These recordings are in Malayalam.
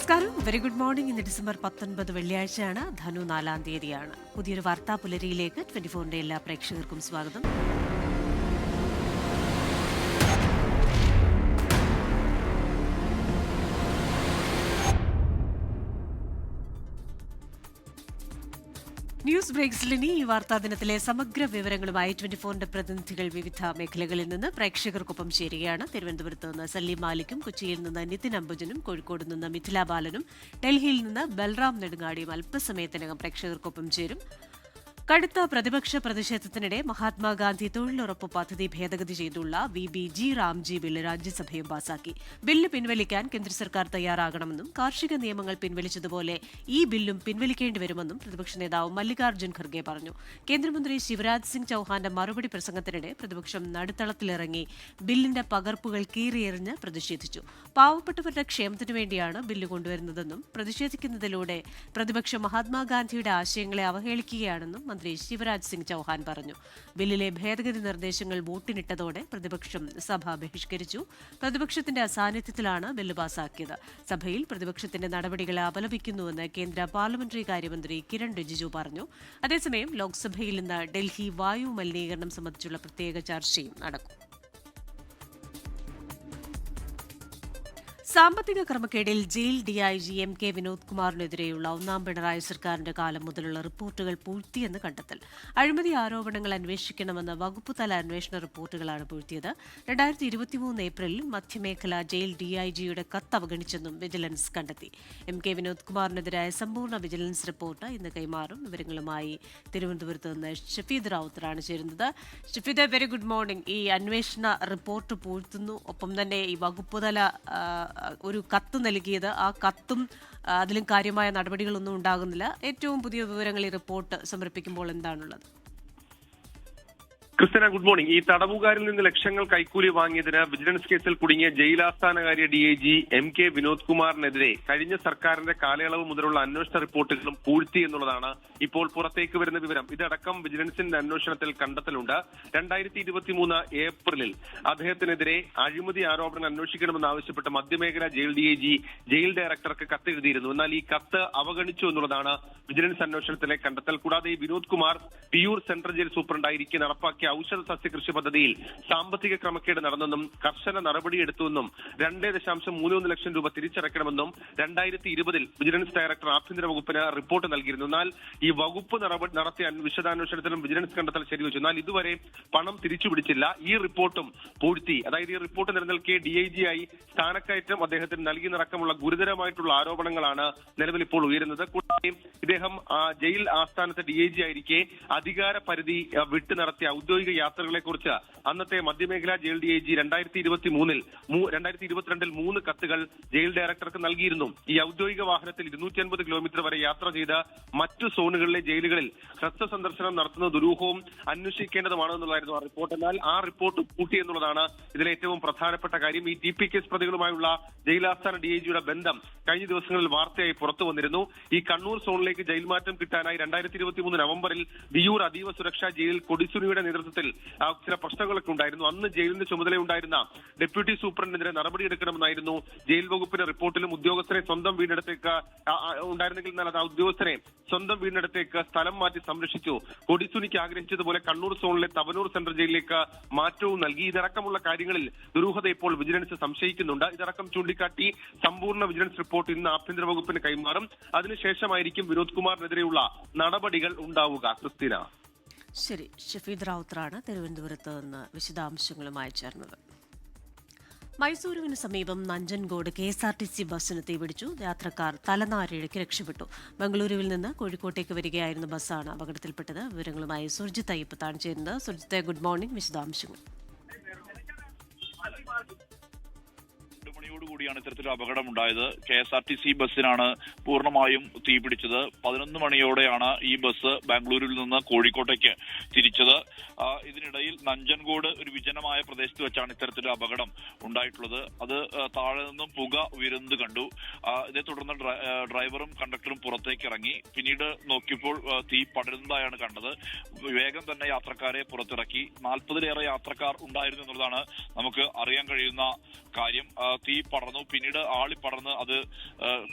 നമസ്കാരം, വെരി ഗുഡ് മോർണിംഗ്. ഇന്ന് ഡിസംബർ 19 വെള്ളിയാഴ്ചയാണ്. ധനു 4-ാം തീയതിയാണ്. പുതിയൊരു വാർത്താ പുലരിയിലേക്ക് 24ന്റെ എല്ലാ പ്രേക്ഷകർക്കും സ്വാഗതം. ന്യൂസ് ബ്രേക്സിൽ ഇനി ഈ വാർത്താ ദിനത്തിലെ സമഗ്ര വിവരങ്ങളുമായി 24ന്റെ പ്രതിനിധികൾ വിവിധ മേഖലകളിൽ നിന്ന് പ്രേക്ഷകർക്കൊപ്പം ചേരുകയാണ്. തിരുവനന്തപുരത്ത് നിന്ന് സലീം മാലിക്കും, കൊച്ചിയിൽ നിന്ന് നിതിൻ അംബുജനും, കോഴിക്കോട് നിന്ന് മിഥില ബാലനും, ഡൽഹിയിൽ നിന്ന് ബൽറാം നെടുങ്ങാടിയും അല്പസമയത്തിനകം പ്രേക്ഷകർക്കൊപ്പം ചേരും. കടുത്ത പ്രതിപക്ഷ പ്രതിഷേധത്തിനിടെ മഹാത്മാഗാന്ധി തൊഴിലുറപ്പ് പദ്ധതി ഭേദഗതി ചെയ്തുള്ള VBG റാംജി ബില്ല് രാജ്യസഭയും പാസാക്കി. ബില്ല് പിൻവലിക്കാൻ കേന്ദ്ര സർക്കാർ തയ്യാറാകണമെന്നും കാർഷിക നിയമങ്ങൾ പിൻവലിച്ചതുപോലെ ഈ ബില്ലും പിൻവലിക്കേണ്ടി വരുമെന്നും പ്രതിപക്ഷ നേതാവ് മല്ലികാർജ്ജുൻ ഖർഗെ പറഞ്ഞു. കേന്ദ്രമന്ത്രി ശിവരാജ് സിംഗ് ചൌഹാന്റെ മറുപടി പ്രസംഗത്തിനിടെ പ്രതിപക്ഷം നടുത്തളത്തിലിറങ്ങി ബില്ലിന്റെ പകർപ്പുകൾ കീറിയെറിഞ്ഞ് പ്രതിഷേധിച്ചു. പാവപ്പെട്ടവരുടെ ക്ഷേമത്തിനു വേണ്ടിയാണ് ബില്ല് കൊണ്ടുവരുന്നതെന്നും പ്രതിഷേധിക്കുന്നതിലൂടെ പ്രതിപക്ഷം മഹാത്മാഗാന്ധിയുടെ ആശയങ്ങളെ അവഹേളിക്കുകയാണെന്നും മന്ത്രി ശിവരാജ് സിംഗ് ചൌഹാൻ പറഞ്ഞു. ബില്ലിലെ ഭേദഗതി നിർദ്ദേശങ്ങൾ വോട്ടിനിട്ടതോടെ പ്രതിപക്ഷം സഭ ബഹിഷ്കരിച്ചു. പ്രതിപക്ഷത്തിന്റെ അസാന്നിധ്യത്തിലാണ് ബില്ല് പാസാക്കിയത്. സഭയിൽ പ്രതിപക്ഷത്തിന്റെ നടപടികളെ അപലപിക്കുന്നുവെന്ന് കേന്ദ്ര പാർലമെന്ററി കാര്യമന്ത്രി കിരൺ റിജിജു പറഞ്ഞു. അതേസമയം ലോക്സഭയിൽ ഇന്ന് ഡൽഹി വായു മലിനീകരണം സംബന്ധിച്ചുള്ള പ്രത്യേക ചർച്ചയും നടക്കും. സാമ്പത്തിക ക്രമക്കേടിൽ ജയിൽ DIG MK വിനോദ് കുമാറിനെതിരെയുള്ള ഒന്നാം പിണറായി സർക്കാരിന്റെ കാലം മുതലുള്ള റിപ്പോർട്ടുകൾ പൂഴ്ത്തിയെന്ന് കണ്ടെത്തൽ. അഴിമതി ആരോപണങ്ങൾ അന്വേഷിക്കണമെന്ന വകുപ്പുതല അന്വേഷണ റിപ്പോർട്ടുകളാണ് പൂഴ്ത്തിയത്. 2023 ഏപ്രിലിൽ മധ്യമേഖല ജയിൽ DIGയുടെ കത്ത് അവഗണിച്ചെന്നും വിജിലൻസ് കണ്ടെത്തി. MK വിനോദ് കുമാറിനെതിരായ സമ്പൂർണ്ണ വിജിലൻസ് റിപ്പോർട്ട് ഇന്ന് കൈമാറും. വിവരങ്ങളുമായി തിരുവനന്തപുരത്ത് നിന്ന് ഷഫീദ് റാവുത്തറാണ് ചേരുന്നത്. Shafeed, very good morning. ഈ അന്വേഷണ റിപ്പോർട്ട് പൂഴ്ത്തുന്നു, ഒപ്പം തന്നെ ഈ വകുപ്പുതല ഒരു കത്ത് നൽകിയത്, ആ കത്തും അതിലും കാര്യമായ നടപടികളൊന്നും ഉണ്ടാകുന്നില്ല. ഏറ്റവും പുതിയ വിവരങ്ങൾ ഈ റിപ്പോർട്ട് സമർപ്പിക്കുമ്പോൾ എന്താണുള്ളത്? ക്രിസ്ത്യന, ഗുഡ് മോർണിംഗ്. ഈ തടവുകാരിൽ നിന്ന് ലക്ഷങ്ങൾ കൈക്കൂലി വാങ്ങിയതിന് വിജിലൻസ് കേസിൽ കുടുങ്ങിയ ജയിലാസ്ഥാനകാര്യ DIG MK വിനോദ് കുമാറിനെതിരെ കഴിഞ്ഞ സർക്കാരിന്റെ കാലയളവ് മുതലുള്ള അന്വേഷണ റിപ്പോർട്ടുകളും പൂഴ്ത്തി എന്നുള്ളതാണ് ഇപ്പോൾ പുറത്തേക്ക് വരുന്ന വിവരം. ഇതടക്കം വിജിലൻസിന്റെ അന്വേഷണത്തിൽ കണ്ടെത്തലുണ്ട്. 2023 ഏപ്രിലിൽ അദ്ദേഹത്തിനെതിരെ അഴിമതി ആരോപണങ്ങൾ അന്വേഷിക്കണമെന്നാവശ്യപ്പെട്ട് മധ്യമേഖല ജയിൽ DIG ജയിൽ ഡയറക്ടർക്ക് കത്തെഴുതിയിരുന്നു. എന്നാൽ ഈ കത്ത് അവഗണിച്ചു എന്നുള്ളതാണ് വിജിലൻസ് അന്വേഷണത്തിലെ കണ്ടെത്തൽ. കൂടാതെ വിനോദ് കുമാർ പിയൂർ സെൻട്രൽ ജയിൽ സൂപ്രണ്ടായിരിക്കെ നടപ്പാക്കിയ ഔഷധ സസ്യകൃഷി പദ്ധതിയിൽ സാമ്പത്തിക ക്രമക്കേട് നടന്നെന്നും കർശന നടപടിയെടുത്തുവെന്നും 2.31 ലക്ഷം രൂപ തിരിച്ചടയ്ക്കണമെന്നും 2020 വിജിലൻസ് ഡയറക്ടർ ആഭ്യന്തര വകുപ്പിന് റിപ്പോർട്ട് നൽകിയിരുന്നു. എന്നാൽ ഈ വകുപ്പ് നടത്തിയ വിശദാന്വേഷണത്തിലും വിജിലൻസ് കണ്ടെത്തൽ ശരിവച്ചു. എന്നാൽ ഇതുവരെ പണം തിരിച്ചുപിടിച്ചില്ല. ഈ റിപ്പോർട്ടും പൂഴ്ത്തി. അതായത് ഈ റിപ്പോർട്ട് നിലനിൽക്കെ DIG ആയി സ്ഥാനക്കയറ്റം അദ്ദേഹത്തിന് നൽകിയെന്നടക്കമുള്ള ഗുരുതരമായിട്ടുള്ള ആരോപണങ്ങളാണ് നിലവിൽ ഇപ്പോൾ ഉയരുന്നത്. കൂടാതെ ഇദ്ദേഹം ജയിൽ ആസ്ഥാനത്ത് DIG ആയിരിക്കെ അധികാര പരിധി വിട്ടു നടത്തിയ ഔദ്യോഗിക യാത്രകളെ കുറിച്ച് അന്നത്തെ മധ്യമേഖലാ ജയിൽ DIG 2022 3 കത്തുകൾ ജയിൽ ഡയറക്ടർക്ക് നൽകിയിരുന്നു. ഈ ഔദ്യോഗിക വാഹനത്തിൽ 250 കിലോമീറ്റർ വരെ യാത്ര ചെയ്ത് മറ്റു സോണുകളിലെ ജയിലുകളിൽ ഹ്രസ്വ സന്ദർശനം നടത്തുന്ന ദുരൂഹവും അന്വേഷിക്കേണ്ടതുമാണെന്നുള്ളതായിരുന്നു ആ റിപ്പോർട്ട്. എന്നാൽ ആ റിപ്പോർട്ട് പൂട്ടി എന്നുള്ളതാണ് ഇതിലെ ഏറ്റവും പ്രധാനപ്പെട്ട കാര്യം. ഈ TP കേസ് പ്രതികളുമായുള്ള ജയിലാസ്ഥാന DIGയുടെ ബന്ധം കഴിഞ്ഞ ദിവസങ്ങളിൽ വാർത്തയായി പുറത്തു വന്നിരുന്നു. ഈ കണ്ണൂർ സോണിലേക്ക് ജയിൽ മാറ്റം കിട്ടാനായി 2023 നവംബറിൽ വിയൂർ അതീവ സുരക്ഷാ ജയിലിൽ കൊടിസുനിയുടെ നേതൃത്വത്തിൽ ചില പ്രശ്നങ്ങളൊക്കെ ഉണ്ടായിരുന്നു. അന്ന് ജയിലിന്റെ ചുമതലയുണ്ടായിരുന്ന ഡെപ്യൂട്ടി സൂപ്രണ്ടിനെതിരെ നടപടിയെടുക്കണമെന്നായിരുന്നു ജയിൽ വകുപ്പിന്റെ റിപ്പോർട്ടിലും. ഉദ്യോഗസ്ഥരെ സ്വന്തം വീടിനടുത്തേക്ക് ഉണ്ടായിരുന്നെങ്കിൽ എന്നാൽ അത് ഉദ്യോഗസ്ഥരെ സ്വന്തം വീടിനടുത്തേക്ക് സ്ഥലം മാറ്റി സംരക്ഷിച്ചു. കൊടിസുനിക്ക് ആഗ്രഹിച്ചതുപോലെ കണ്ണൂർ സോണിലെ തവനൂർ സെൻട്രൽ ജയിലിലേക്ക് മാറ്റവും നൽകി. ഇതടക്കമുള്ള കാര്യങ്ങളിൽ ദുരൂഹത ഇപ്പോൾ വിജിലൻസ് സംശയിക്കുന്നുണ്ട്. ഇതടക്കം ചൂണ്ടിക്കാട്ടി സമ്പൂർണ്ണ വിജിലൻസ് റിപ്പോർട്ട് ഇന്ന് ആഭ്യന്തര വകുപ്പിന് കൈമാറും. അതിനുശേഷമായിരിക്കും വിനോദ് കുമാറിനെതിരെയുള്ള നടപടികൾ ഉണ്ടാവുക. ക്രിസ്ത്യന, ശരി. ഷഫീദ് റാവുത്തറാണ് തിരുവനന്തപുരത്ത് നിന്ന് വിശദാംശങ്ങളുമായി ചേർന്നത്. മൈസൂരുവിന് സമീപം നഞ്ചൻഗോഡ് KSRTC ബസ്സിന് തീപിടിച്ചു. യാത്രക്കാർ തലനാരിഴയ്ക്ക് രക്ഷപ്പെട്ടു. ബംഗളൂരുവിൽ നിന്ന് കോഴിക്കോട്ടേക്ക് വരികയായിരുന്ന ബസ്സാണ് അപകടത്തിൽപ്പെട്ടത്. വിവരങ്ങളുമായി സുർജിത്ത് അയ്യപ്പത്താണ് ചേരുന്നത്. Surjit, good morning. വിശദാംശങ്ങൾ. കൂടിയാണ് ഇത്തരത്തിലൊരു അപകടമുണ്ടായത്. KSRTC ബസ്സിനാണ് പൂർണ്ണമായും തീപിടിച്ചത്. 11 മണിയോടെയാണ് ഈ ബസ് ബാംഗ്ലൂരിൽ നിന്ന് കോഴിക്കോട്ടേക്ക് തിരിച്ചത്. ഇതിനിടയിൽ നഞ്ചൻഗോഡ് ഒരു വിജനമായ പ്രദേശത്ത് വെച്ചാണ് ഇത്തരത്തിലൊരു അപകടം ഉണ്ടായിട്ടുള്ളത്. അത് താഴെ നിന്നും പുക ഉയരുന്നത് കണ്ടു. ഇതേ തുടർന്ന് ഡ്രൈവറും കണ്ടക്ടറും പുറത്തേക്ക് ഇറങ്ങി. പിന്നീട് നോക്കിയപ്പോൾ തീ പടരുന്നതായാണ് കണ്ടത്. വേഗം തന്നെ യാത്രക്കാരെ പുറത്തിറക്കി. 40-ലേറെ യാത്രക്കാർ ഉണ്ടായിരുന്നു എന്നുള്ളതാണ് നമുക്ക് അറിയാൻ കഴിയുന്ന കാര്യം. തീ പടർന്നു. പിന്നീട് ആളിപ്പടർന്ന് അത്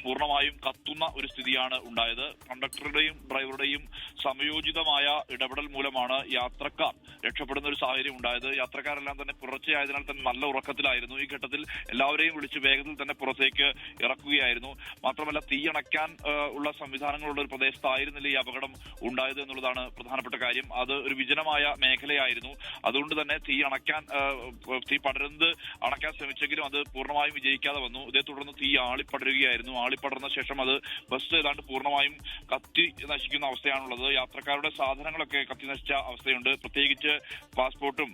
പൂർണ്ണമായും കത്തുന്ന ഒരു സ്ഥിതിയാണ് ഉണ്ടായത്. കണ്ടക്ടറുടെയും ഡ്രൈവറുടെയും സമയോചിതമായ ഇടപെടൽ മൂലമാണ് യാത്രക്കാർ രക്ഷപ്പെടുന്ന ഒരു സാഹചര്യം ഉണ്ടായത്. യാത്രക്കാരെല്ലാം തന്നെ പുറച്ചയായതിനാൽ തന്നെ നല്ല ഉറക്കത്തിലായിരുന്നു. ഈ ഘട്ടത്തിൽ എല്ലാവരെയും വിളിച്ച് വേഗത്തിൽ തന്നെ പുറത്തേക്ക് ഇറക്കുകയായിരുന്നു. മാത്രമല്ല തീ അണയ്ക്കാൻ ഉള്ള സംവിധാനങ്ങളുള്ള ഒരു പ്രദേശത്തായിരുന്നില്ല ഈ അപകടം ഉണ്ടായത് എന്നുള്ളതാണ് പ്രധാനപ്പെട്ട കാര്യം. അത് ഒരു വിജനമായ മേഖലയായിരുന്നു. അതുകൊണ്ട് തന്നെ തീ പടരുന്നത് അണയ്ക്കാൻ ശ്രമിച്ചെങ്കിലും അത് പൂർണ്ണമായും വിജയിക്കാതെ വന്നു. ഇതേ തുടർന്ന് തീ ആളിപ്പടരുകയായിരുന്നു. ആളിപ്പടർന്ന ശേഷം അത് ബസ് ഏതാണ്ട് പൂർണ്ണമായും കത്തി നശിക്കുന്ന അവസ്ഥയാണുള്ളത്. യാത്രക്കാരുടെ സാധനങ്ങളൊക്കെ കത്തി നശിച്ച അവസ്ഥയുണ്ട്. പ്രത്യേകിച്ച് പാസ്പോർട്ടും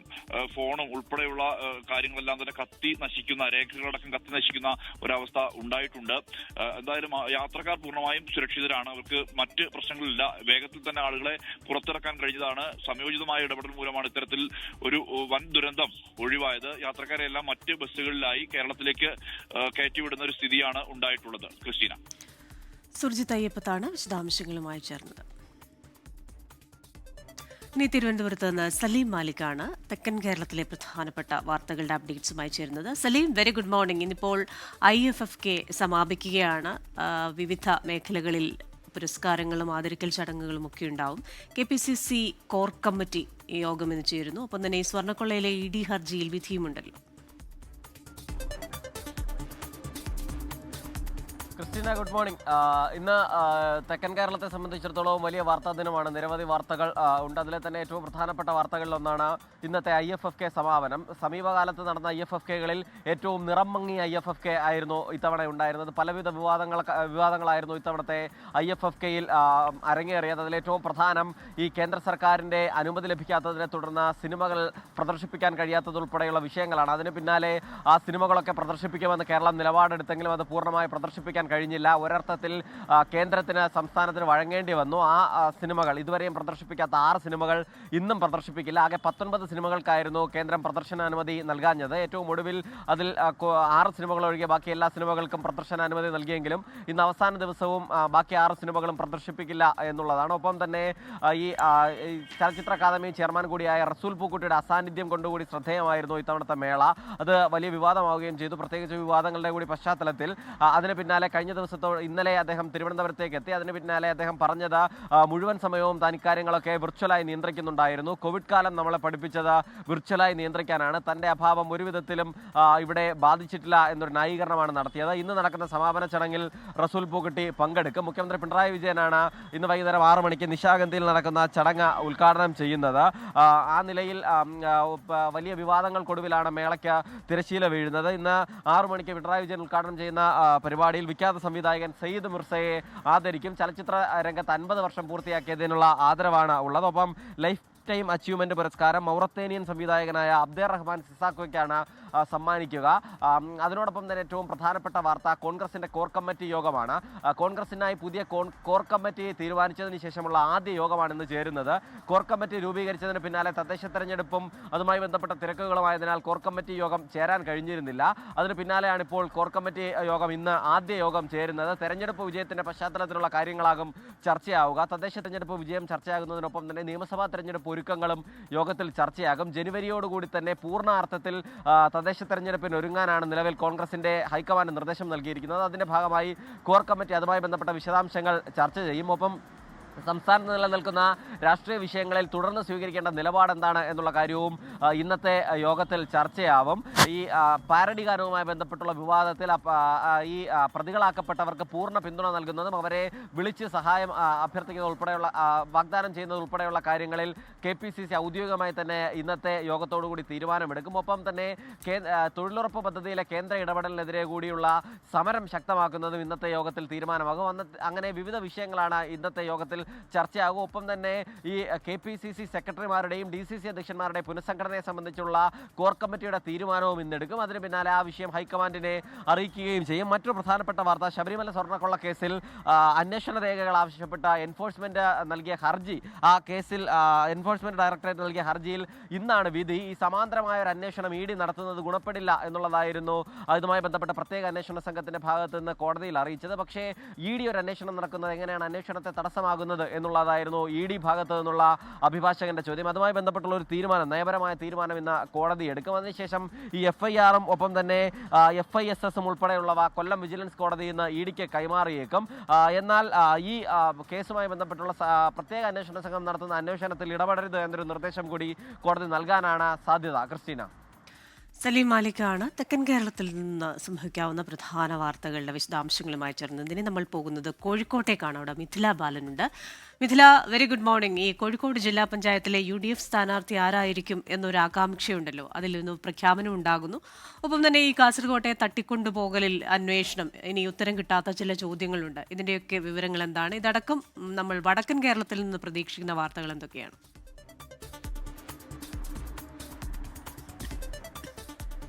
ഫോണും ഉൾപ്പെടെയുള്ള കാര്യങ്ങളെല്ലാം തന്നെ കത്തി നശിക്കുന്ന, രേഖകളടക്കം കത്തി നശിക്കുന്ന ഒരവസ്ഥ ഉണ്ടായിട്ടുണ്ട്. എന്തായാലും യാത്രക്കാർ പൂർണ്ണമായും സുരക്ഷിതരാണ്. അവർക്ക് മറ്റ് പ്രശ്നങ്ങളില്ല. വേഗത്തിൽ തന്നെ ആളുകളെ പുറത്തിറക്കാൻ കഴിഞ്ഞതാണ്. സംയോജിതമായ ഇടപെടൽ മൂലമാണ് ഇത്തരത്തിൽ ഒരു വൻ ദുരന്തം ഒഴിവായത്. യാത്രക്കാരെ എല്ലാം മറ്റ് ബസ്സുകളിലായി കേരളത്തിലേക്ക് കയറ്റിവിടുന്ന ഒരു സ്ഥിതിയാണ് ഉണ്ടായിട്ടുള്ളത്. ക്രിസ്റ്റീന. സുർജിത് അയ്യപ്പത്താണ് വിശദാംശങ്ങളുമായി ചേർന്നത്. ഇനി തിരുവനന്തപുരത്ത് നിന്ന് സലീം മാലിക്കാണ് തെക്കൻ കേരളത്തിലെ പ്രധാനപ്പെട്ട വാർത്തകളുടെ അപ്ഡേറ്റ്സുമായി ചേരുന്നത്. Saleem, very good morning. ഇന്നിപ്പോൾ IFFK സമാപിക്കുകയാണ്. വിവിധ മേഖലകളിൽ പുരസ്കാരങ്ങളും ആദരിക്കൽ ചടങ്ങുകളും ഒക്കെ ഉണ്ടാവും. KPCC കോർ കമ്മിറ്റി യോഗം ഇന്ന് ചേരുന്നു. ഒപ്പം തന്നെ ഈ സ്വർണ്ണക്കൊള്ളയിലെ ED ഹർജിയിൽ വിധിയുമുണ്ടല്ലോ. Christina, good morning. ഇന്ന് തെക്കൻ കേരളത്തെ സംബന്ധിച്ചിടത്തോളം വലിയ വാർത്താ ദിനമാണ്. നിരവധി വാർത്തകൾ ഉണ്ട്. അതിലെ തന്നെ ഏറ്റവും പ്രധാനപ്പെട്ട വാർത്തകളിലൊന്നാണ് ഇന്നത്തെ IFFK സമാപനം. സമീപകാലത്ത് നടന്ന IFFKകളിൽ ഏറ്റവും നിറം മങ്ങിയ IFFK ആയിരുന്നു ഇത്തവണ ഉണ്ടായിരുന്നത്. പലവിധ വിവാദങ്ങളായിരുന്നു ഇത്തവണത്തെ IFFKയിൽ അരങ്ങേറിയത്. അതിലേറ്റവും പ്രധാനം ഈ കേന്ദ്ര സർക്കാരിൻ്റെ അനുമതി ലഭിക്കാത്തതിനെ തുടർന്ന് സിനിമകൾ പ്രദർശിപ്പിക്കാൻ കഴിയാത്തതുൾപ്പെടെയുള്ള വിഷയങ്ങളാണ്. അതിന് പിന്നാലെ ആ സിനിമകളൊക്കെ പ്രദർശിപ്പിക്കുമെന്ന് കേരളം നിലപാടെടുത്തെങ്കിലും അത് പൂർണ്ണമായി പ്രദർശിപ്പിക്കാൻ കഴിഞ്ഞില്ല. ഒരർത്ഥത്തിൽ കേന്ദ്രത്തിന് സംസ്ഥാനത്തിന് വഴങ്ങേണ്ടി വന്നു. ആ സിനിമകൾ, ഇതുവരെയും പ്രദർശിപ്പിക്കാത്ത 6 സിനിമകൾ ഇന്നും പ്രദർശിപ്പിക്കില്ല. ആകെ 19 സിനിമകൾക്കായിരുന്നു കേന്ദ്രം പ്രദർശനാനുമതി നൽകാഞ്ഞത്. ഏറ്റവും ഒടുവിൽ അതിൽ 6 സിനിമകൾ ഒഴികെ ബാക്കി എല്ലാ സിനിമകൾക്കും പ്രദർശനാനുമതി നൽകിയെങ്കിലും ഇന്ന് അവസാന ദിവസവും ബാക്കി 6 സിനിമകളും പ്രദർശിപ്പിക്കില്ല എന്നുള്ളതാണ്. ഒപ്പം തന്നെ ഈ ചലച്ചിത്ര അക്കാദമി ചെയർമാൻ കൂടിയായ റസൂൽ പൂക്കുട്ടിയുടെ അസാന്നിധ്യം കൊണ്ടുകൂടി ശ്രദ്ധേയമായിരുന്നു ഇത്തവണത്തെ മേള. അത് വലിയ വിവാദമാവുകയും ചെയ്തു. പ്രത്യേകിച്ച് വിവാദങ്ങളുടെ കൂടി പശ്ചാത്തലത്തിൽ അതിന് പിന്നാലെ കഴിഞ്ഞ ഇന്നലെ അദ്ദേഹം തിരുവനന്തപുരത്തേക്ക് എത്തി. അതിന് പിന്നാലെ അദ്ദേഹം പറഞ്ഞത് മുഴുവൻ സമയവും താൻ ഇക്കാര്യങ്ങളൊക്കെ വിർച്വലായി നിയന്ത്രിക്കുന്നുണ്ടായിരുന്നു. കോവിഡ് കാലം നമ്മളെ പഠിപ്പിച്ചത് വിർച്വലായി നിയന്ത്രിക്കാനാണ്. തന്റെ അഭാവം ഒരു വിധത്തിലും ഇവിടെ ബാധിച്ചിട്ടില്ല എന്നൊരു ന്യായീകരണമാണ് നടത്തിയത്. ഇന്ന് നടക്കുന്ന സമാപന ചടങ്ങിൽ റസൂൽ പൂക്കുട്ടി പങ്കെടുക്കും. മുഖ്യമന്ത്രി പിണറായി വിജയനാണ് ഇന്ന് വൈകുന്നേരം 6 മണിക്ക് നിശാഗന്ധിയിൽ നടക്കുന്ന ചടങ്ങ് ഉദ്ഘാടനം ചെയ്യുന്നത്. ആ നിലയിൽ വലിയ വിവാദങ്ങൾക്കൊടുവിലാണ് മേളയ്ക്ക് തിരശ്ശീല വീഴുന്നത്. ഇന്ന് 6 മണിക്ക് പിണറായി വിജയൻ ഉദ്ഘാടനം ചെയ്യുന്ന പരിപാടിയിൽ വിഖ്യാത സംവിധായകൻ സയ്യിദ് മിർസയെ ആദരിക്കും. ചലച്ചിത്ര രംഗത്ത് 50 വർഷം പൂർത്തിയാക്കിയതിനുള്ള ആദരവാണ് ഉള്ളത്. ഒപ്പം ലൈഫ് ടൈം അച്ചീവ്മെന്റ് പുരസ്കാരം മൗറത്തേനിയൻ സംവിധായകനായ അബ്ദുർ റഹ്മാൻ സിസാക്കോയ്ക്കാണ് സമ്മാനിക്കുക. അതിനോടൊപ്പം തന്നെ ഏറ്റവും പ്രധാനപ്പെട്ട വാർത്ത കോൺഗ്രസിന്റെ കോർ കമ്മിറ്റി യോഗമാണ്. കോൺഗ്രസിനായി പുതിയ കോർ കമ്മിറ്റി തീരുമാനിച്ചതിന് ശേഷമുള്ള ആദ്യ യോഗമാണ് ഇന്ന് ചേരുന്നത്. കോർ കമ്മിറ്റി രൂപീകരിച്ചതിന് പിന്നാലെ തദ്ദേശ തെരഞ്ഞെടുപ്പും അതുമായി ബന്ധപ്പെട്ട തിരക്കുകളുമായതിനാൽ കോർ കമ്മിറ്റി യോഗം ചേരാൻ കഴിഞ്ഞിരുന്നില്ല. അതിന് പിന്നാലെയാണ് ഇപ്പോൾ കോർ കമ്മിറ്റി യോഗം ഇന്ന് ആദ്യ യോഗം ചേരുന്നത്. തെരഞ്ഞെടുപ്പ് വിജയത്തിന്റെ പശ്ചാത്തലത്തിലുള്ള കാര്യങ്ങളാകും ചർച്ചയാവുക. തദ്ദേശ തെരഞ്ഞെടുപ്പ് വിജയം ചർച്ചയാകുന്നതിനൊപ്പം തന്നെ നിയമസഭാ തെരഞ്ഞെടുപ്പ് ഒരുക്കങ്ങളും യോഗത്തിൽ ചർച്ചയാകും. ജനുവരിയോടുകൂടി തന്നെ പൂർണ്ണാർത്ഥത്തിൽ തദ്ദേശ തെരഞ്ഞെടുപ്പിന് ഒരുങ്ങാനാണ് നിലവിൽ കോൺഗ്രസിന്റെ ഹൈക്കമാൻഡ് നിർദ്ദേശം നൽകിയിരിക്കുന്നത്. അതിന്റെ ഭാഗമായി കോർ കമ്മിറ്റി അതുമായി ബന്ധപ്പെട്ട വിശദാംശങ്ങൾ ചർച്ച ചെയ്യും. ഒപ്പം സംസ്ഥാനത്ത് നിലനിൽക്കുന്ന രാഷ്ട്രീയ വിഷയങ്ങളിൽ തുടർന്ന് സ്വീകരിക്കേണ്ട നിലപാട് എന്താണ് എന്നുള്ള കാര്യവും ഇന്നത്തെ യോഗത്തിൽ ചർച്ചയാവും. ഈ പാരഡി ഗാനവുമായി ബന്ധപ്പെട്ടുള്ള വിവാദത്തിൽ ഈ പ്രതികളാക്കപ്പെട്ടവർക്ക് പൂർണ്ണ പിന്തുണ നൽകുന്നതും അവരെ വിളിച്ച് സഹായം അഭ്യർത്ഥിക്കുന്നത് ഉൾപ്പെടെയുള്ള വാഗ്ദാനം ചെയ്യുന്നത് ഉൾപ്പെടെയുള്ള കാര്യങ്ങളിൽ KPCC ഔദ്യോഗികമായി തന്നെ ഇന്നത്തെ യോഗത്തോടുകൂടി തീരുമാനമെടുക്കും. ഒപ്പം തന്നെ തൊഴിലുറപ്പ് പദ്ധതിയിലെ കേന്ദ്ര ഇടപെടലിനെതിരെ കൂടിയുള്ള സമരം ശക്തമാക്കുന്നതും ഇന്നത്തെ യോഗത്തിൽ തീരുമാനമാകും. അങ്ങനെ വിവിധ വിഷയങ്ങളാണ് ഇന്നത്തെ യോഗത്തിൽ ചർച്ചയാകും. ഒപ്പം തന്നെ ഈ KPCC സെക്രട്ടറിമാരുടെയും DCC അധ്യക്ഷന്മാരുടെയും പുനഃസംഘടനയെ സംബന്ധിച്ചുള്ള കോർ കമ്മിറ്റിയുടെ തീരുമാനവും ഇന്നെടുക്കും. അതിന് പിന്നാലെ ആ വിഷയം ഹൈക്കമാൻഡിനെ അറിയിക്കുകയും ചെയ്യും. മറ്റൊരു പ്രധാനപ്പെട്ട വാർത്ത, ശബരിമല സ്വർണ്ണക്കൊള്ള കേസിൽ അന്വേഷണ രേഖകൾ ആവശ്യപ്പെട്ട എൻഫോഴ്സ്മെന്റ് നൽകിയ ഹർജി, ആ കേസിൽ എൻഫോഴ്സ്മെന്റ് ഡയറക്ടറേറ്റ് നൽകിയ ഹർജിയിൽ ഇന്നാണ് വിധി. ഈ സമാന്തരമായ ഒരു അന്വേഷണം ED നടത്തുന്നത് ഗുണപ്പെടില്ല എന്നുള്ളതായിരുന്നു അതുമായി ബന്ധപ്പെട്ട പ്രത്യേക അന്വേഷണ സംഘത്തിന്റെ ഭാഗത്ത് നിന്ന് കോടതിയിൽ അറിയിച്ചത്. പക്ഷേ ED ഒരു അന്വേഷണം നടക്കുന്നത് എങ്ങനെയാണ് അന്വേഷണത്തെ തടസ്സമാകുന്നത് പോകുന്നത് എന്നുള്ളതായിരുന്നു ED ഭാഗത്ത് നിന്നുള്ള അഭിഭാഷകന്റെ ചോദ്യം. അതുമായി ബന്ധപ്പെട്ടുള്ള ഒരു തീരുമാനം, നയപരമായ തീരുമാനം ഇന്ന് കോടതി എടുക്കും. അതിനുശേഷം ഈ FIR-ഉം ഒപ്പം തന്നെ FISS-ഉം ഉൾപ്പെടെയുള്ളവ കൊല്ലം വിജിലൻസ് കോടതി ഇന്ന് ED-ക്ക് കൈമാറിയേക്കും. എന്നാൽ ഈ കേസുമായി ബന്ധപ്പെട്ടുള്ള പ്രത്യേക അന്വേഷണ സംഘം നടത്തുന്ന അന്വേഷണത്തിൽ ഇടപെടരുത് എന്നൊരു നിർദ്ദേശം കൂടി കോടതി നൽകാനാണ് സാധ്യത. ക്രിസ്റ്റീന. സലീം മാലിക്കാണ് തെക്കൻ കേരളത്തിൽ നിന്ന് സംഭവിക്കാവുന്ന പ്രധാന വാർത്തകളുടെ വിശദാംശങ്ങളുമായി ചേർന്നത്. ഇനി നമ്മൾ പോകുന്നത് കോഴിക്കോട്ടേക്കാണ്. അവിടെ മിഥില ബാലനുണ്ട്. Mithila, very good morning. ഈ കോഴിക്കോട് ജില്ലാ പഞ്ചായത്തിലെ UDF സ്ഥാനാർത്ഥി ആരായിരിക്കും എന്നൊരു ആകാംക്ഷയുണ്ടല്ലോ, അതിൽ നിന്ന് പ്രഖ്യാപനം ഉണ്ടാകുന്നു. ഒപ്പം തന്നെ ഈ കാസർകോട്ടെ തട്ടിക്കൊണ്ടുപോകലിൽ അന്വേഷണം, ഇനി ഉത്തരം കിട്ടാത്ത ചില ചോദ്യങ്ങളുണ്ട്. ഇതിന്റെയൊക്കെ വിവരങ്ങൾ എന്താണ്? ഇതടക്കം നമ്മൾ വടക്കൻ കേരളത്തിൽ നിന്ന് പ്രതീക്ഷിക്കുന്ന വാർത്തകൾ എന്തൊക്കെയാണ്?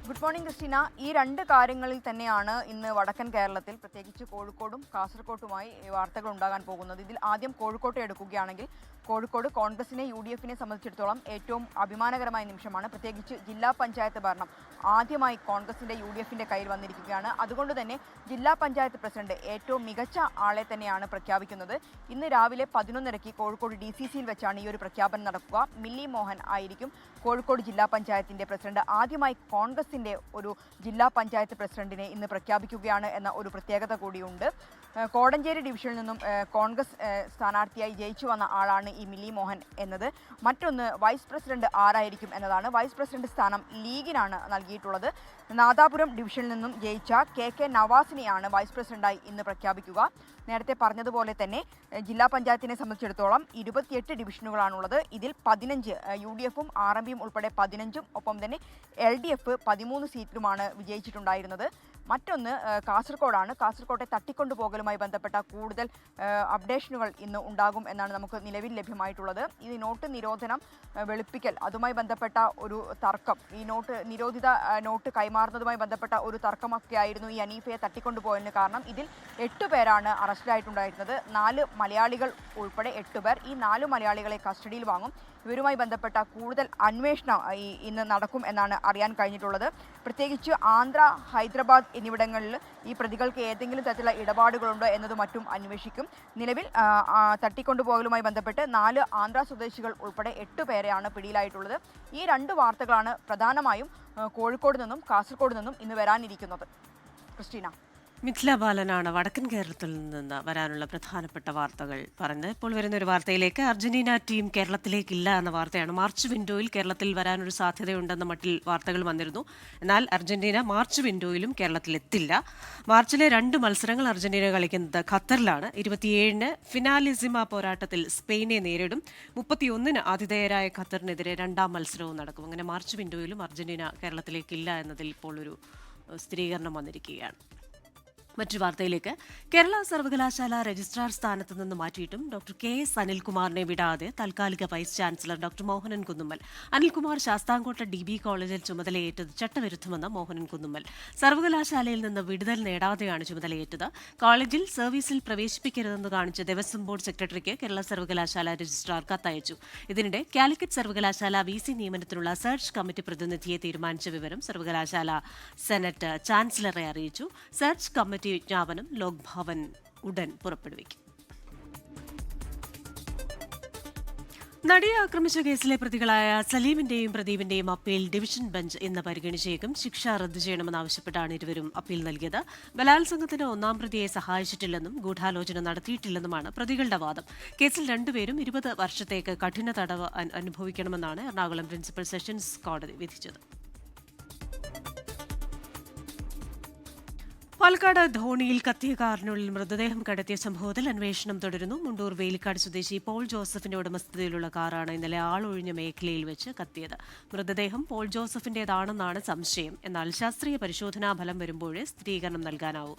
Good morning Christina. ഈ രണ്ട് കാര്യങ്ങളിൽ തന്നെയാണ് ഇന്ന് വടക്കൻ കേരളത്തിൽ, പ്രത്യേകിച്ച് കോഴിക്കോടും കാസർകോട്ടുമായി വാർത്തകൾ ഉണ്ടാകാൻ പോകുന്നത്. ഇതിൽ ആദ്യം കോഴിക്കോട്ടെ എടുക്കുകയാണെങ്കിൽ, കോഴിക്കോട് കോൺഗ്രസിനെ UDF-നെ സംബന്ധിച്ചിടത്തോളം ഏറ്റവും അഭിമാനകരമായ നിമിഷമാണ്. പ്രത്യേകിച്ച് ജില്ലാ പഞ്ചായത്ത് ഭരണം ആദ്യമായി കോൺഗ്രസിൻ്റെ UDF-ന്റെ കയ്യിൽ വന്നിരിക്കുകയാണ്. അതുകൊണ്ട് തന്നെ ജില്ലാ പഞ്ചായത്ത് പ്രസിഡന്റ് ഏറ്റവും മികച്ച ആളെ തന്നെയാണ് പ്രഖ്യാപിക്കുന്നത്. ഇന്ന് രാവിലെ 11:30 കോഴിക്കോട് DCC-യിൽ വെച്ചാണ് ഈ ഒരു പ്രഖ്യാപനം നടക്കുക. മില്ലി മോഹൻ ആയിരിക്കും കോഴിക്കോട് ജില്ലാ പഞ്ചായത്തിൻ്റെ പ്രസിഡന്റ്. ആദ്യമായി കോൺഗ്രസിൻ്റെ ഒരു ജില്ലാ പഞ്ചായത്ത് പ്രസിഡന്റിനെ ഇന്ന് പ്രഖ്യാപിക്കുകയാണ് എന്ന ഒരു പ്രത്യേകത കൂടിയുണ്ട്. കോടഞ്ചേരി ഡിവിഷനിൽ നിന്നും കോൺഗ്രസ് സ്ഥാനാർത്ഥിയായി ജയിച്ചു വന്ന ആളാണ് ഈ മില്ലി മോഹൻ എന്നത്. മറ്റൊന്ന്, വൈസ് പ്രസിഡന്റ് ആരായിരിക്കും എന്നതാണ്. വൈസ് പ്രസിഡന്റ് സ്ഥാനം ലീഗിനാണ് നൽകിയിട്ടുള്ളത്. നാദാപുരം ഡിവിഷനിൽ നിന്നും ജയിച്ച KK നവാസിനെയാണ് വൈസ് പ്രസിഡന്റായി ഇന്ന് പ്രഖ്യാപിക്കുക. നേരത്തെ പറഞ്ഞതുപോലെ തന്നെ ജില്ലാ പഞ്ചായത്തിനെ സംബന്ധിച്ചിടത്തോളം 28 ഡിവിഷനുകളാണുള്ളത്. ഇതിൽ 15 UDF-ഉം RMP-യും ഉൾപ്പെടെ 15-ഉം ഒപ്പം തന്നെ LDF 13 സീറ്റിലുമാണ് വിജയിച്ചിട്ടുണ്ടായിരുന്നത്. മറ്റൊന്ന് കാസർഗോഡാണ്. കാസർകോട്ടെ തട്ടിക്കൊണ്ടുപോകലുമായി ബന്ധപ്പെട്ട കൂടുതൽ അപ്ഡേഷനുകൾ ഇന്ന് ഉണ്ടാകും എന്നാണ് നമുക്ക് നിലവിൽ ലഭ്യമായിട്ടുള്ളത്. ഈ നോട്ട് നിരോധനം വെളുപ്പിക്കൽ, അതുമായി ബന്ധപ്പെട്ട ഒരു തർക്കം, ഈ നിരോധിത നോട്ട് കൈമാറുന്നതുമായി ബന്ധപ്പെട്ട ഒരു തർക്കമൊക്കെ ആയിരുന്നു ഈ അനീഫയെ തട്ടിക്കൊണ്ടുപോയതിന് കാരണം. ഇതിൽ 8 പേരാണ് അറസ്റ്റിലായിട്ടുണ്ടായിരുന്നത്. 4 മലയാളികൾ ഉൾപ്പെടെ 8 പേർ. ഈ 4 മലയാളികളെ കസ്റ്റഡിയിൽ വാങ്ങും. ഇവരുമായി ബന്ധപ്പെട്ട കൂടുതൽ അന്വേഷണം ഇന്ന് നടക്കും എന്നാണ് അറിയാൻ കഴിഞ്ഞിട്ടുള്ളത്. പ്രത്യേകിച്ച് ആന്ധ്ര, ഹൈദരാബാദ് എന്നിവിടങ്ങളിൽ ഈ പ്രതികൾക്ക് ഏതെങ്കിലും തരത്തിലുള്ള ഇടപാടുകളുണ്ടോ എന്നതും മറ്റും അന്വേഷിക്കും. നിലവിൽ തട്ടിക്കൊണ്ടുപോകലുമായി ബന്ധപ്പെട്ട് 4 ആന്ധ്ര സ്വദേശികൾ ഉൾപ്പെടെ 8 പേരെയാണ് പിടിയിലായിട്ടുള്ളത്. ഈ 2 വാർത്തകളാണ് പ്രധാനമായും കോഴിക്കോട് നിന്നും കാസർഗോഡ് നിന്നും ഇന്ന് വരാനിരിക്കുന്നത്. ക്രിസ്റ്റീന. മിഥില ബാലനാണ് വടക്കൻ കേരളത്തിൽ നിന്ന് വരാനുള്ള പ്രധാനപ്പെട്ട വാർത്തകൾ പറഞ്ഞത്. ഇപ്പോൾ വരുന്ന ഒരു വാർത്തയിലേക്ക്. അർജന്റീന ടീം കേരളത്തിലേക്കില്ല എന്ന വാർത്തയാണ്. മാർച്ച് വിൻഡോയിൽ കേരളത്തിൽ വരാനൊരു സാധ്യതയുണ്ടെന്ന മട്ടിൽ വാർത്തകൾ വന്നിരുന്നു. എന്നാൽ അർജന്റീന മാർച്ച് വിൻഡോയിലും കേരളത്തിലെത്തില്ല. മാർച്ചിലെ 2 മത്സരങ്ങൾ അർജന്റീന കളിക്കുന്നത് ഖത്തറിലാണ്. 27-ന് ഫിനാലിസിമ പോരാട്ടത്തിൽ സ്പെയിനെ നേരിടും. 31-ന് ആതിഥേയരായ ഖത്തറിനെതിരെ 2ാം മത്സരവും നടക്കും. അങ്ങനെ മാർച്ച് വിൻഡോയിലും അർജന്റീന കേരളത്തിലേക്കില്ല എന്നതിൽ ഇപ്പോൾ ഒരു സ്ഥിരീകരണം വന്നിരിക്കുകയാണ്. മറ്റൊരു വാർത്തയിലേക്ക്. കേരള സർവകലാശാല രജിസ്ട്രാർ സ്ഥാനത്ത് നിന്ന് മാറ്റിയിട്ടും ഡോക്ടർ KS അനിൽകുമാറിനെ വിടാതെ താൽക്കാലിക vice chancellor doctor Mohanan Kunnummal. Anilkumar Sasthamcotta DB കോളേജിൽ ചുമതലയേറ്റത് ചട്ടവിരുദ്ധമെന്ന് മോഹനൻ കുന്നുമ്മൽ. സർവകലാശാലയിൽ നിന്ന് വിടുതൽ നേടാതെയാണ് ചുമതലയേറ്റത്. കോളേജിൽ സർവീസിൽ പ്രവേശിപ്പിക്കരുതെന്ന് കാണിച്ച് ദേവസ്വം ബോർഡ് സെക്രട്ടറിക്ക് കേരള സർവകലാശാല രജിസ്ട്രാർ കത്തയച്ചു. ഇതിനിടെ കാലിക്കറ്റ് സർവകലാശാല VC നിയമനത്തിനുള്ള സെർച്ച് കമ്മിറ്റി പ്രതിനിധിയെ തീരുമാനിച്ച വിവരം സർവകലാശാല സെനറ്റ് ചാൻസലറെ അറിയിച്ചു. സെർച്ച് കമ്മിറ്റി വിജ്ഞാപനം ലോക്ഭവൻ ഉടൻ പുറപ്പെടുവിക്കും. നടിയെ ആക്രമിച്ച കേസിലെ പ്രതികളായ സലീമിന്റെയും പ്രദീപിന്റെയും അപ്പീൽ ഡിവിഷൻ ബെഞ്ച് ഇന്ന് പരിഗണിച്ചേക്കും. ശിക്ഷ റദ്ദു ചെയ്യണമെന്നാവശ്യപ്പെട്ടാണ് ഇരുവരും അപ്പീൽ നൽകിയത്. ബലാത്സംഗത്തിന് 1-ാം പ്രതിയെ സഹായിച്ചിട്ടില്ലെന്നും ഗൂഢാലോചന നടത്തിയിട്ടില്ലെന്നുമാണ് പ്രതികളുടെ വാദം. കേസിൽ 2 പേരും 20 വർഷത്തേക്ക് കഠിന തടവ് അനുഭവിക്കണമെന്നാണ് എറണാകുളം പ്രിൻസിപ്പൽ സെഷൻസ് കോടതി വിധിച്ചത്. പാലക്കാട് ധോണിയിൽ കത്തിയ കാറിനുള്ളിൽ മൃതദേഹം കടത്തിയ സംഭവത്തിൽ അന്വേഷണം തുടരുന്നു. മുണ്ടൂർ വേലിക്കാട് സ്വദേശി പോൾ ജോസഫിന്റെ ഉടമസ്ഥതയിലുള്ള കാറാണ് ഇന്നലെ ആളൊഴിഞ്ഞ മേഖലയിൽ വെച്ച് കത്തിയത്. മൃതദേഹം പോൾ ജോസഫിന്റേതാണെന്നാണ് സംശയം. എന്നാൽ ശാസ്ത്രീയ പരിശോധനാ ഫലം വരുമ്പോഴേ സ്ഥിരീകരണം നൽകാനാവൂ.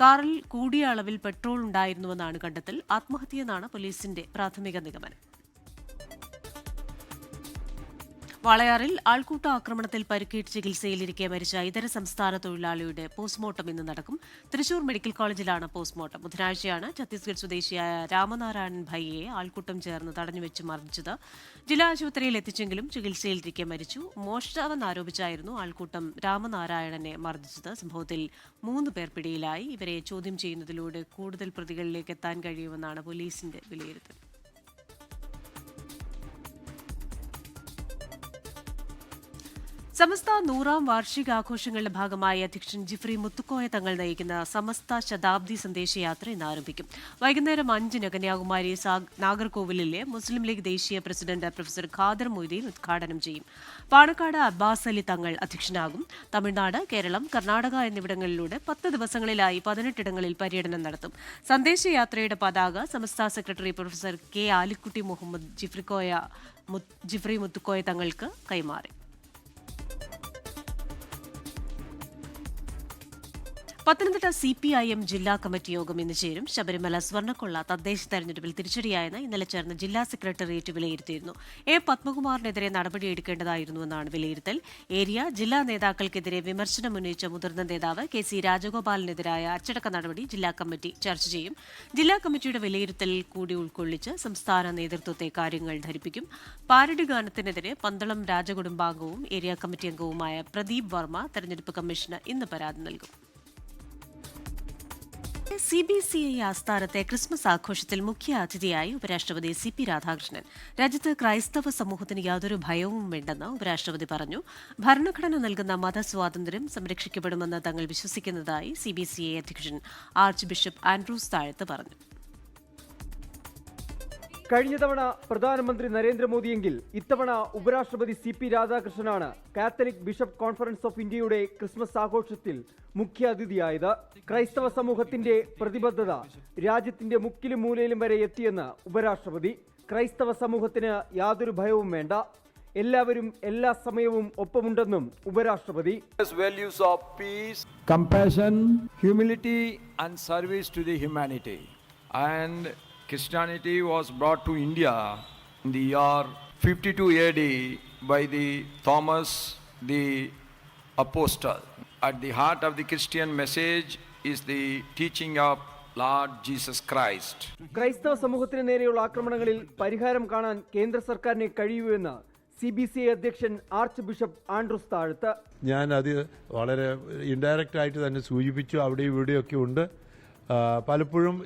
കാറിൽ കൂടിയ അളവിൽ പെട്രോൾ ഉണ്ടായിരുന്നുവെന്നാണ് കണ്ടെത്തൽ. ആത്മഹത്യയെന്നാണ് പോലീസിന്റെ പ്രാഥമിക നിഗമനം. വാളയാറിൽ ആൾക്കൂട്ട ആക്രമണത്തിൽ പരിക്കേറ്റ് ചികിത്സയിലിരിക്കെ മരിച്ച ഇതര സംസ്ഥാന തൊഴിലാളിയുടെ പോസ്റ്റ്മോർട്ടം ഇന്ന് നടക്കും. തൃശൂർ മെഡിക്കൽ കോളേജിലാണ് പോസ്റ്റ്മോർട്ടം. ബുധനാഴ്ചയാണ് ഛത്തീസ്ഗഡ് സ്വദേശിയായ രാമനാരായണൻ ഭയ്യയെ ആൾക്കൂട്ടം ചേർന്ന് തടഞ്ഞുവെച്ച് മർദ്ദിച്ചത്. ജില്ലാ ആശുപത്രിയിൽ എത്തിച്ചെങ്കിലും ചികിത്സയിലിരിക്കെ മരിച്ചു. മോഷ്ടാവെന്നാരോപിച്ചായിരുന്നു ആൾക്കൂട്ടം രാമനാരായണനെ മർദ്ദിച്ചത്. സംഭവത്തിൽ 3 പേർ പിടിയിലായി. ഇവരെ ചോദ്യം ചെയ്യുന്നതിലൂടെ കൂടുതൽ പ്രതികളിലേക്ക് എത്താൻ കഴിയുമെന്നാണ് പോലീസിന്റെ വിലയിരുത്തൽ. സമസ്ത 100ാം വാർഷികാഘോഷങ്ങളുടെ ഭാഗമായി അധ്യക്ഷൻ ജിഫ്രി മുത്തുക്കോയ തങ്ങൾ നയിക്കുന്ന സമസ്ത ശതാബ്ദി സന്ദേശയാത്ര ഇന്ന് ആരംഭിക്കും. വൈകുന്നേരം 5-ന് കന്യാകുമാരി നാഗർകോവിലിലെ മുസ്ലിം ലീഗ് ദേശീയ പ്രസിഡന്റ് പ്രൊഫസർ ഖാദർ മൊയ്തീൻ ഉദ്ഘാടനം ചെയ്യും. പാണക്കാട് അബ്ബാസ് അലി തങ്ങൾ അധ്യക്ഷനാകും. തമിഴ്നാട്, കേരളം, കർണാടക എന്നിവിടങ്ങളിലൂടെ 10 ദിവസങ്ങളിലായി 18 ഇടങ്ങളിൽ പര്യടനം നടത്തും. സന്ദേശയാത്രയുടെ പതാക Samastha secretary professor K Alikutty Muhammad Jifri Muthukoya തങ്ങൾക്ക് കൈമാറി. പത്തനംതിട്ട CPIM ജില്ലാ കമ്മിറ്റി യോഗം ഇന്ന് ചേരും. ശബരിമല സ്വർണ്ണക്കൊള്ള തദ്ദേശ തെരഞ്ഞെടുപ്പിൽ തിരിച്ചടിയായെന്ന് ഇന്നലെ ചേർന്ന ജില്ലാ സെക്രട്ടേറിയറ്റ് വിലയിരുത്തിയിരുന്നു. പത്മകുമാറിനെതിരെ നടപടിയെടുക്കേണ്ടതായിരുന്നുവെന്നാണ് വിലയിരുത്തൽ. ഏരിയ ജില്ലാ നേതാക്കൾക്കെതിരെ വിമർശനമുന്നയിച്ച മുതിർന്ന നേതാവ് KC രാജഗോപാലിനെതിരായ അച്ചടക്ക നടപടി ജില്ലാ കമ്മിറ്റി ചർച്ച ചെയ്യും. ജില്ലാ കമ്മിറ്റിയുടെ വിലയിരുത്തൽ കൂടി ഉൾക്കൊള്ളിച്ച് സംസ്ഥാന നേതൃത്വത്തെ കാര്യങ്ങൾ ധരിപ്പിക്കും. പാരഡി ഗാനത്തിനെതിരെ പന്തളം രാജകുടുംബാംഗവും ഏരിയ കമ്മിറ്റി അംഗവുമായ പ്രദീപ് വർമ്മ തെരഞ്ഞെടുപ്പ് കമ്മീഷന് ഇന്ന് പരാതി നൽകും. CBCI ആസ്ഥാനത്തെ ക്രിസ്മസ് ആഘോഷത്തിൽ മുഖ്യ അതിഥിയായി ഉപരാഷ്ട്രപതി CP രാധാകൃഷ്ണൻ. രാജ്യത്ത് ക്രൈസ്തവ സമൂഹത്തിന് യാതൊരു ഭയവും വേണ്ടെന്ന് ഉപരാഷ്ട്രപതി പറഞ്ഞു. ഭരണഘടന നൽകുന്ന മതസ്വാതന്ത്ര്യം സംരക്ഷിക്കപ്പെടുമെന്ന് തങ്ങൾ വിശ്വസിക്കുന്നതായി CBCI അധ്യക്ഷൻ ആർച്ച് ബിഷപ്പ് ആൻഡ്രൂസ് താഴത്ത് പറഞ്ഞു. കഴിഞ്ഞ തവണ പ്രധാനമന്ത്രി നരേന്ദ്രമോദിയെങ്കിൽ ഇത്തവണ ഉപരാഷ്ട്രപതി CP രാധാകൃഷ്ണനാണ് കാത്തലിക് ബിഷപ്പ് കോൺഫറൻസ് ഓഫ് ഇന്ത്യയുടെ ക്രിസ്മസ് ആഘോഷത്തിൽ മുഖ്യ അതിഥിയായത്. ക്രൈസ്തവ സമൂഹത്തിന്റെ പ്രതിബദ്ധത രാജ്യത്തിന്റെ മുക്കിലും മൂലയിലും വരെ എത്തിയെന്ന് ഉപരാഷ്ട്രപതി. ക്രൈസ്തവ സമൂഹത്തിന് യാതൊരു ഭയവും വേണ്ട, എല്ലാവരും എല്ലാ സമയവും ഒപ്പമുണ്ടെന്നും ഉപരാഷ്ട്രപതി. Values of peace, compassion, humility and service to the humanity. And Christianity was brought to India in the year 52 AD by the Thomas the Apostle. At the heart of the Christian message is the teaching of Lord Jesus Christ. ക്രൈസ്തവ സമൂഹത്തിന് നേരെയുള്ള ആക്രമണങ്ങളിൽ പരിഹാരം കാണാൻ കേന്ദ്ര സർക്കാരിനെ കഴിയൂവെന്ന് CBCI അധ്യക്ഷൻ ആർച്ച് ബിഷപ്പ് ആൻഡ്രൂസ് താഴത്ത്. ഞാൻ അത് വളരെ ഇൻഡയറക്റ്റ് ആയിട്ട് തന്നെ സൂചിപ്പിച്ചു. അവിടെയും ഇവിടെയൊക്കെ ഉണ്ട്. പലപ്പോഴും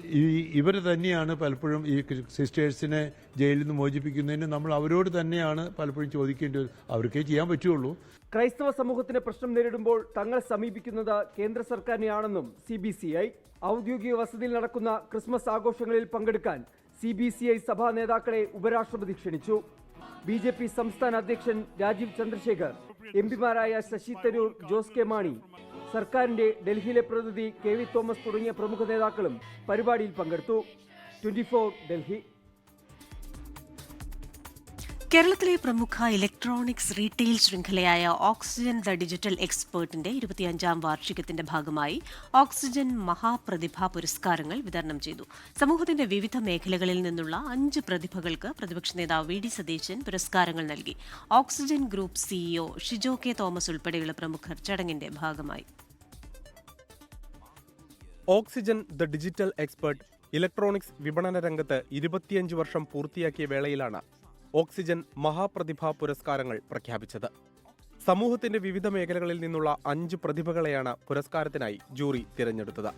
ഇവർ തന്നെയാണ് പലപ്പോഴും ഈ സിസ്റ്റേഴ്സിനെ ജയിലിൽ നിന്ന് മോചിപ്പിക്കുന്നതിന് നമ്മൾ അവരോട് തന്നെയാണ് പലപ്പോഴും ചോദിക്കേണ്ടത്. അവർക്കേ ചെയ്യാൻ പറ്റുള്ളൂ. ക്രൈസ്തവ സമൂഹത്തിന് പ്രശ്നം നേരിടുമ്പോൾ തങ്ങൾ സമീപിക്കുന്നത് കേന്ദ്ര സർക്കാരിനെയാണെന്നും CBCI. ഔദ്യോഗിക വസതിയിൽ നടക്കുന്ന ക്രിസ്മസ് ആഘോഷങ്ങളിൽ പങ്കെടുക്കാൻ CBCI സഭാ നേതാക്കളെ ഉപരാഷ്ട്രപതി ക്ഷണിച്ചു. BJP സംസ്ഥാന അധ്യക്ഷൻ രാജീവ് ചന്ദ്രശേഖർ, MPമാരായ ശശി തരൂർ, ജോസ് കെ മാണി, സർക്കാരിന്റെ ഡൽഹിയിലെ പ്രതിനിധി KV തോമസ് തുടങ്ങിയ പ്രമുഖ നേതാക്കളും പരിപാടിയിൽ പങ്കെടുത്തു. 24 ഡൽഹി. കേരളത്തിലെ പ്രമുഖ ഇലക്ട്രോണിക്സ് റീറ്റെയിൽ ശൃംഖലയായ ഓക്സിജൻ ദ ഡിജിറ്റൽ എക്സ്പേർട്ടിന്റെ 25ാം വാർഷികത്തിന്റെ ഭാഗമായി ഓക്സിജൻ മഹാപ്രതിഭ പുരസ്കാരങ്ങൾ വിതരണം ചെയ്തു. സമൂഹത്തിന്റെ വിവിധ മേഖലകളിൽ നിന്നുള്ള 5 പ്രതിഭകൾക്ക് പ്രതിപക്ഷ നേതാവ് VD സതീശൻ പുരസ്കാരങ്ങൾ നൽകി. Oxygen group CEO Shijo K Thomas ഉൾപ്പെടെയുള്ള പ്രമുഖർ ചടങ്ങിന്റെ ഭാഗമായി. Oxygen the digital expert electronics വിപണന രംഗത്ത് 25 വർഷം പൂർത്തിയാക്കിയ വേളയിലാണ് ഓക്സിജൻ മഹാപ്രതിഭാ പുരസ്കാരങ്ങൾ പ്രഖ്യാപിച്ചത്. സമൂഹത്തിന്റെ വിവിധ മേഖലകളിൽ നിന്നുള്ള 5 പ്രതിഭകളെയാണ് പുരസ്കാരത്തിനായി ജൂറി തിരഞ്ഞെടുത്തത്.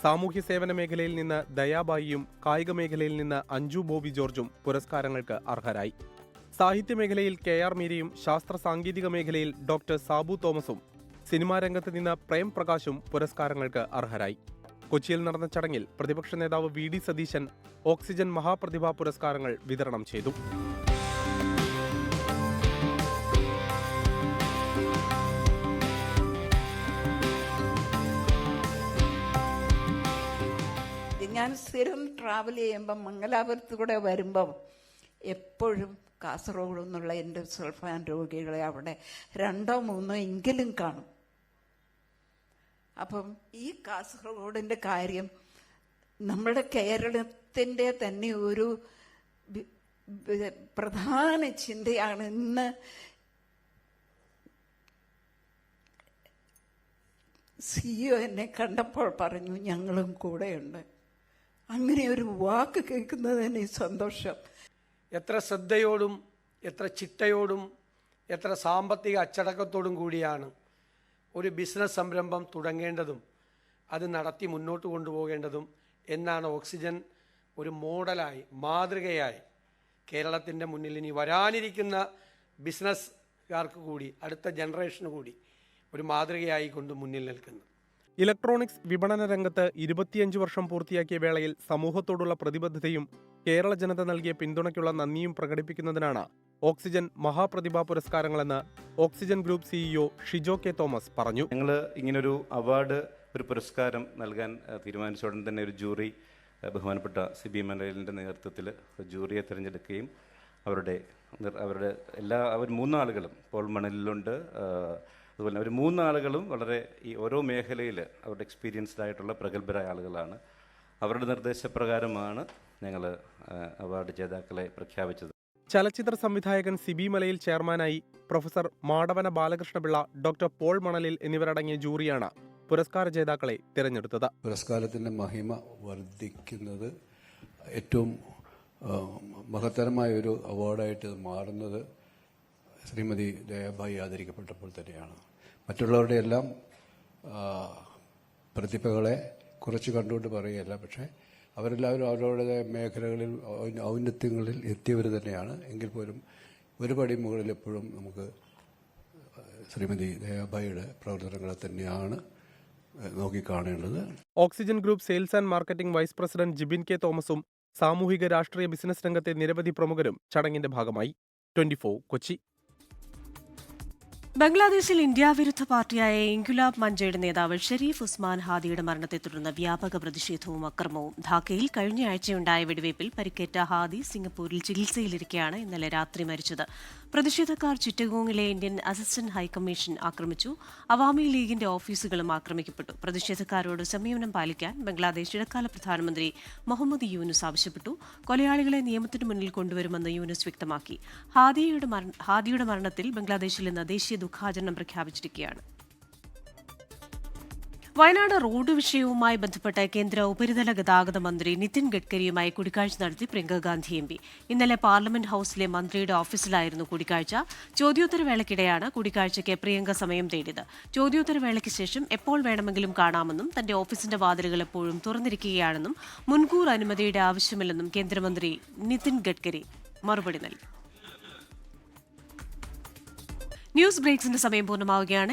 സാമൂഹ്യ സേവന മേഖലയിൽ നിന്ന് ദയാബായിയും കായിക മേഖലയിൽ നിന്ന് അഞ്ജു ബോബി ജോർജും പുരസ്കാരങ്ങൾക്ക് അർഹരായി. സാഹിത്യ മേഖലയിൽ KR മീരയും ശാസ്ത്ര സാങ്കേതിക മേഖലയിൽ ഡോക്ടർ സാബു തോമസും സിനിമാ രംഗത്ത് നിന്ന് പ്രേം പ്രകാശും പുരസ്കാരങ്ങൾക്ക് അർഹരായി. കൊച്ചിയിൽ നടന്ന ചടങ്ങിൽ പ്രതിപക്ഷ നേതാവ് VD സതീശൻ ഓക്സിജൻ മഹാപ്രതിഭാ പുരസ്കാരങ്ങൾ വിതരണം ചെയ്തു. ഞാൻ സ്ഥിരം ട്രാവൽ ചെയ്യുമ്പം മംഗലാപുരത്ത് കൂടെ വരുമ്പം എപ്പോഴും കാസർഗോഡ് നിന്നുള്ള എൻ്റെ സൾഫാൻ രോഗികളെ അവിടെ 2 or 3 എങ്കിലും കാണും. അപ്പം ഈ കാസർഗോഡിൻ്റെ കാര്യം നമ്മുടെ കേരളത്തിൻ്റെ തന്നെ ഒരു പ്രധാന ചിന്തയാണ്. ഇന്ന് CEO എന്നെ കണ്ടപ്പോൾ പറഞ്ഞു ഞങ്ങളും കൂടെയുണ്ട്. അങ്ങനെ ഒരു വാക്ക് കേൾക്കുന്നത് തന്നെ സന്തോഷം. എത്ര ശ്രദ്ധയോടും എത്ര ചിട്ടയോടും എത്ര സാമ്പത്തിക അച്ചടക്കത്തോടും കൂടിയാണ് ഒരു ബിസിനസ് സംരംഭം തുടങ്ങേണ്ടതും അത് നടത്തി മുന്നോട്ട് കൊണ്ടുപോകേണ്ടതും എന്നാണ് ഓക്സിജൻ ഒരു മോഡലായി മാതൃകയായി കേരളത്തിൻ്റെ മുന്നിൽ ഇനി വരാനിരിക്കുന്ന ബിസിനസ്സുകാർക്ക് കൂടി അടുത്ത ജനറേഷന് കൂടി ഒരു മാതൃകയായി കൊണ്ട് മുന്നിൽ നിൽക്കുന്നത്. ഇലക്ട്രോണിക്സ് വിപണന രംഗത്ത് 25 വർഷം പൂർത്തിയാക്കിയ വേളയിൽ സമൂഹത്തോടുള്ള പ്രതിബദ്ധതയും കേരള ജനത നൽകിയ പിന്തുണയ്ക്കുള്ള നന്ദിയും പ്രകടിപ്പിക്കുന്നതിനാണ് ഓക്സിജൻ മഹാപ്രതിഭാ പുരസ്കാരങ്ങളെന്ന് Oxygen group CEO Shijo K Thomas പറഞ്ഞു. ഞങ്ങൾ ഇങ്ങനൊരു അവാർഡ്, ഒരു പുരസ്കാരം നൽകാൻ തീരുമാനിച്ച ഉടൻ തന്നെ ഒരു ജൂറി, ബഹുമാനപ്പെട്ട CB മനോലിൻ്റെ നേതൃത്വത്തിൽ ജൂറിയെ തിരഞ്ഞെടുക്കുകയും അവരുടെ അവർ 3 ആളുകളും, പോൾ മണലിലുണ്ട്, അതുപോലെ അവർ 3 ആളുകളും വളരെ ഈ ഓരോ മേഖലയിൽ അവരുടെ എക്സ്പീരിയൻസ്ഡ് ആയിട്ടുള്ള പ്രഗത്ഭരായ ആളുകളാണ്. അവരുടെ നിർദ്ദേശപ്രകാരമാണ് ഞങ്ങൾ അവാർഡ് ജേതാക്കളെ പ്രഖ്യാപിച്ചത്. ചലച്ചിത്ര സംവിധായകൻ സിബി മലയിൽ ചെയർമാനായി professor Madavana Balakrishnapillai, doctor Paul Manalil എന്നിവരടങ്ങിയ ജൂറിയാണ് പുരസ്കാര ജേതാക്കളെ തിരഞ്ഞെടുത്തത്. പുരസ്കാരത്തിൻ്റെ മഹിമ വർദ്ധിക്കുന്നത്, ഏറ്റവും മഹത്തരമായ ഒരു അവാർഡായിട്ട് മാറുന്നത് ശ്രീമതി ദയാബായി ആദരിക്കപ്പെട്ടപ്പോൾ തന്നെയാണ്. മറ്റുള്ളവരുടെ എല്ലാം പ്രതിഭകളെ കുറച്ച് കണ്ടുകൊണ്ട് പറയുകയല്ല, പക്ഷേ അവരെല്ലാവരും അവരവരുടേതായ മേഖലകളിൽ ഔന്നത്യങ്ങളിൽ എത്തിയവർ തന്നെയാണ്. എങ്കിൽ പോലും ഒരു പടി മുകളിൽ എപ്പോഴും നമുക്ക് ശ്രീമതി ദയാബായിയുടെ പ്രവർത്തനങ്ങളെ തന്നെയാണ് നോക്കിക്കാണേണ്ടത്. Oxygen group sales and marketing vice president Jibin K തോമസും സാമൂഹിക രാഷ്ട്രീയ ബിസിനസ് രംഗത്തെ നിരവധി പ്രമുഖരും ചടങ്ങിന്റെ ഭാഗമായി. 24 കൊച്ചി. ബംഗ്ലാദേശിൽ ഇന്ത്യ വിരുദ്ധ പാർട്ടിയായ ഇൻക്വിലാബ് മഞ്ചയുടെ നേതാവ് ഷെരീഫ് ഉസ്മാൻ ഹാദിയുടെ മരണത്തെ തുടർന്ന് വ്യാപക പ്രതിഷേധവും അക്രമവും. ധാക്കയിൽ കഴിഞ്ഞയാഴ്ചയുണ്ടായ വെടിവയ്പിൽ പരിക്കേറ്റ ഹാദി സിംഗപ്പൂരിൽ ചികിത്സയിലിരിക്കെയാണ് ഇന്നലെ രാത്രി മരിച്ചത്. പ്രതിഷേധക്കാർ ചിറ്റഗോങ്ങിലെ ഇന്ത്യൻ അസിസ്റ്റന്റ് ഹൈക്കമ്മീഷൻ ആക്രമിച്ചു. അവാമി ലീഗിന്റെ ഓഫീസുകളും ആക്രമിക്കപ്പെട്ടു. പ്രതിഷേധക്കാരോട് സംയമനം പാലിക്കാൻ ബംഗ്ലാദേശ് ഇടക്കാല പ്രധാനമന്ത്രി മുഹമ്മദ് യൂനുസ് ആവശ്യപ്പെട്ടു. കൊലയാളികളെ നിയമത്തിന് മുന്നിൽ കൊണ്ടുവരുമെന്ന് യൂനുസ് വ്യക്തമാക്കി. ഹാദിയുടെ മരണത്തിൽ ബംഗ്ലാദേശിൽ ഇന്ന് ദേശീയ ദുഃഖാചരണം പ്രഖ്യാപിച്ചിരിക്കുകയാണ്. വയനാട് റോഡ് വിഷയവുമായി ബന്ധപ്പെട്ട് കേന്ദ്ര ഉപരിതല ഗതാഗത മന്ത്രി നിതിൻ ഗഡ്കരിയുമായി കൂടിക്കാഴ്ച നടത്തി പ്രിയങ്ക ഗാന്ധി MP. ഇന്നലെ പാർലമെന്റ് ഹൌസിലെ മന്ത്രിയുടെ ഓഫീസിലായിരുന്നു കൂടിക്കാഴ്ച. ചോദ്യോത്തരവേളയ്ക്കിടെയാണ് കൂടിക്കാഴ്ചയ്ക്ക് പ്രിയങ്ക സമയം തേടിയത്. ചോദ്യോത്തരവേളയ്ക്ക് ശേഷം എപ്പോൾ വേണമെങ്കിലും കാണാമെന്നും തന്റെ ഓഫീസിന്റെ വാതിലുകൾ എപ്പോഴും തുറന്നിരിക്കുകയാണെന്നും മുൻകൂർ അനുമതിയുടെ ആവശ്യമില്ലെന്നും കേന്ദ്രമന്ത്രി നിതിൻ ഗഡ്കരി മറുപടി നൽകി. ന്യൂസ് ബ്രേക്സിന്റെ സമയം പൂർണ്ണമാവുകയാണ്.